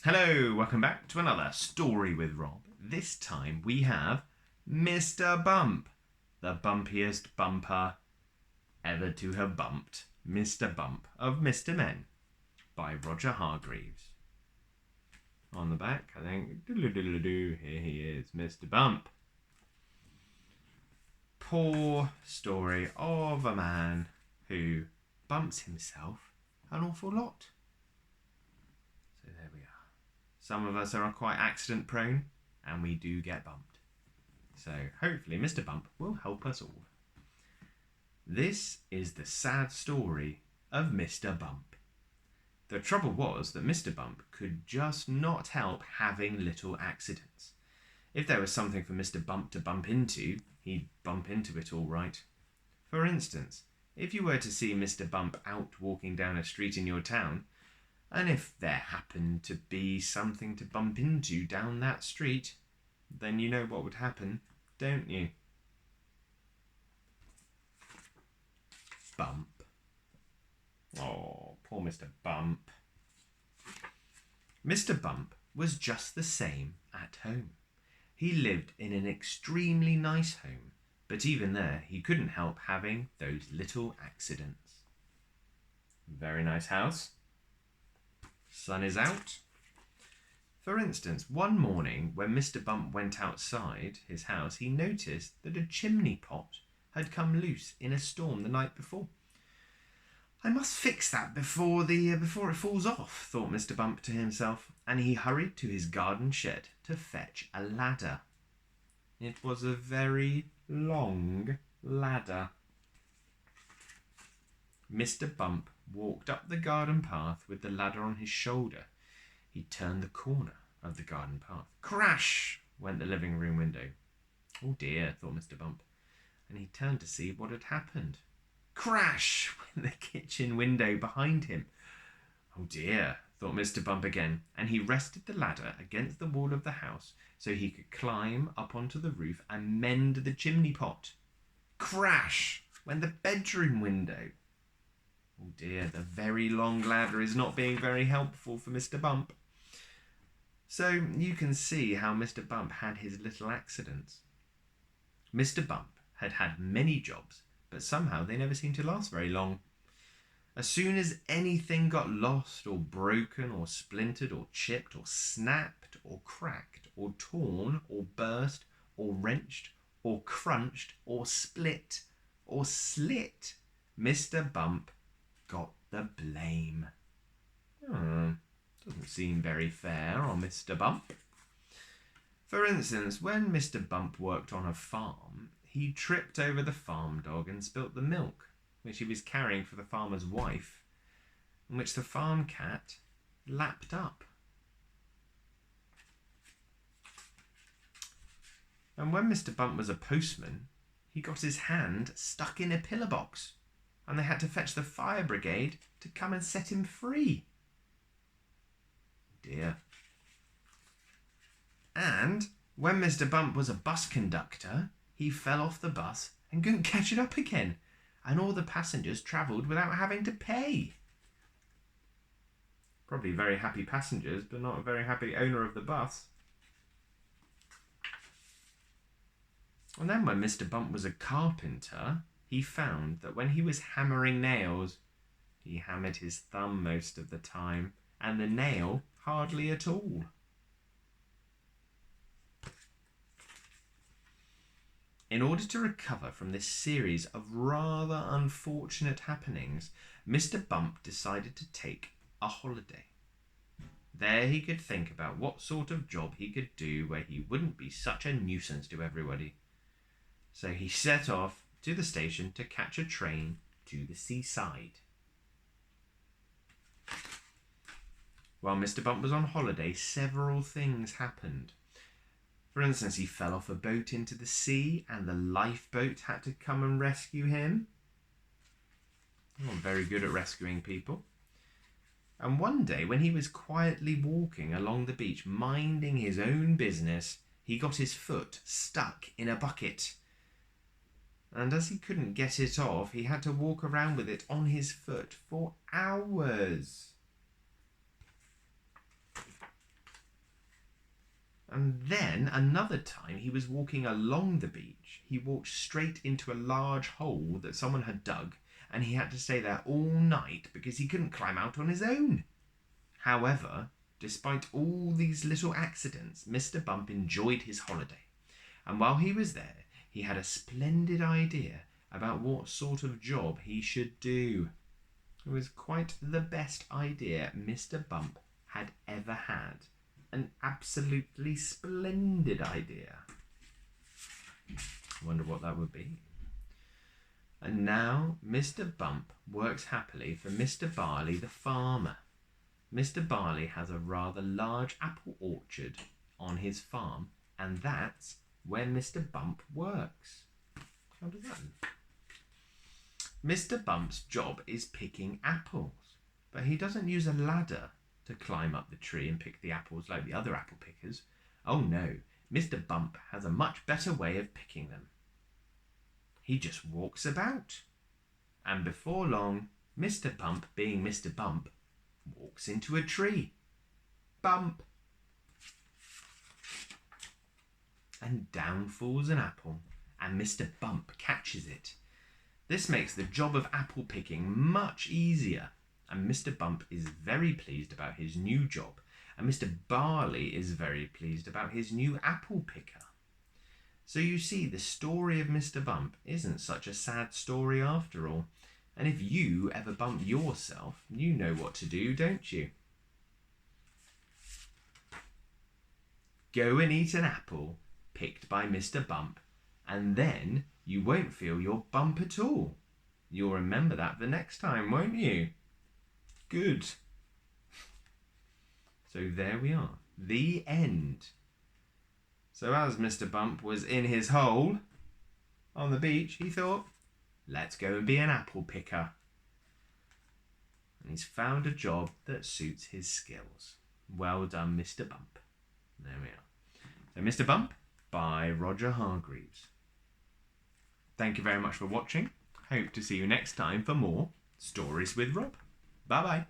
Hello, welcome back to another Story with Rob. This time we have Mr. Bump, the bumpiest bumper ever to have bumped. Mr. Bump of Mr. Men by Roger Hargreaves. On the back, I think, here he is, Mr. Bump. Poor story of a man who bumps himself an awful lot. So there we are. Some of us are quite accident prone and we do get bumped. So hopefully Mr. Bump will help us all. This is the sad story of Mr. Bump. The trouble was that Mr. Bump could just not help having little accidents. If there was something for Mr. Bump to bump into, he'd bump into it all right. For instance, if you were to see Mr. Bump out walking down a street in your town, and if there happened to be something to bump into down that street, then you know what would happen, don't you? Bump. Oh, poor Mr. Bump. Mr. Bump was just the same at home. He lived in an extremely nice home, but even there he couldn't help having those little accidents. Very nice house. Sun is out. For instance, one morning when Mr. Bump went outside his house, he noticed that a chimney pot had come loose in a storm the night before. I must fix that before it falls off, thought Mr. Bump to himself, and he hurried to his garden shed to fetch a ladder. It was a very long ladder. Mr. Bump walked up the garden path with the ladder on his shoulder. He turned the corner of the garden path. Crash went the living room window. Oh dear, thought Mr. Bump, and he turned to see what had happened. Crash went the kitchen window behind him. Oh dear, thought Mr. Bump again, and he rested the ladder against the wall of the house so he could climb up onto the roof and mend the chimney pot. Crash went the bedroom window. Oh dear, the very long ladder is not being very helpful for Mr. Bump. So you can see how Mr. Bump had his little accidents. Mr. Bump had had many jobs, but somehow they never seemed to last very long. As soon as anything got lost or broken or splintered or chipped or snapped or cracked or torn or burst or wrenched or crunched or split or slit, Mr. Bump got the blame. Doesn't seem very fair on Mr. Bump. For instance, when Mr. Bump worked on a farm, he tripped over the farm dog and spilt the milk, which he was carrying for the farmer's wife, and which the farm cat lapped up. And when Mr. Bump was a postman, he got his hand stuck in a pillar box, and they had to fetch the fire brigade to come and set him free. Dear. And when Mr. Bump was a bus conductor, he fell off the bus and couldn't catch it up again, and all the passengers travelled without having to pay. Probably very happy passengers, but not a very happy owner of the bus. And then when Mr. Bump was a carpenter, he found that when he was hammering nails, he hammered his thumb most of the time, and the nail hardly at all. In order to recover from this series of rather unfortunate happenings, Mr. Bump decided to take a holiday. There he could think about what sort of job he could do where he wouldn't be such a nuisance to everybody. So he set off to the station to catch a train to the seaside. While Mr. Bump was on holiday, several things happened. For instance, he fell off a boat into the sea and the lifeboat had to come and rescue him. Not very good at rescuing people. And one day, when he was quietly walking along the beach, minding his own business, he got his foot stuck in a bucket. And as he couldn't get it off, he had to walk around with it on his foot for hours. And then another time he was walking along the beach. He walked straight into a large hole that someone had dug, and he had to stay there all night because he couldn't climb out on his own. However, despite all these little accidents, Mr. Bump enjoyed his holiday. And while he was there, he had a splendid idea about what sort of job he should do. It was quite the best idea Mr. Bump had ever had. An absolutely splendid idea. I wonder what that would be. And now Mr. Bump works happily for Mr. Barley the farmer. Mr. Barley has a rather large apple orchard on his farm, and that's where Mr. Bump works. How does that end? Mr. Bump's job is picking apples, but he doesn't use a ladder to climb up the tree and pick the apples like the other apple pickers. Oh no, Mr. Bump has a much better way of picking them. He just walks about. And before long, Mr. Bump, being Mr. Bump, walks into a tree. Bump! And down falls an apple, and Mr. Bump catches it. This makes the job of apple picking much easier, and Mr. Bump is very pleased about his new job, and Mr. Barley is very pleased about his new apple picker. So you see, the story of Mr. Bump isn't such a sad story after all, and if you ever bump yourself, you know what to do, don't you? Go and eat an apple picked by Mr. Bump, and then you won't feel your bump at all. You'll remember that the next time, won't you? Good. So there we are. The end. So as Mr. Bump was in his hole on the beach, he thought, let's go and be an apple picker. And he's found a job that suits his skills. Well done, Mr. Bump. There we are. So Mr. Bump by Roger Hargreaves. Thank you very much for watching. Hope to see you next time for more Stories with Rob. Bye-bye.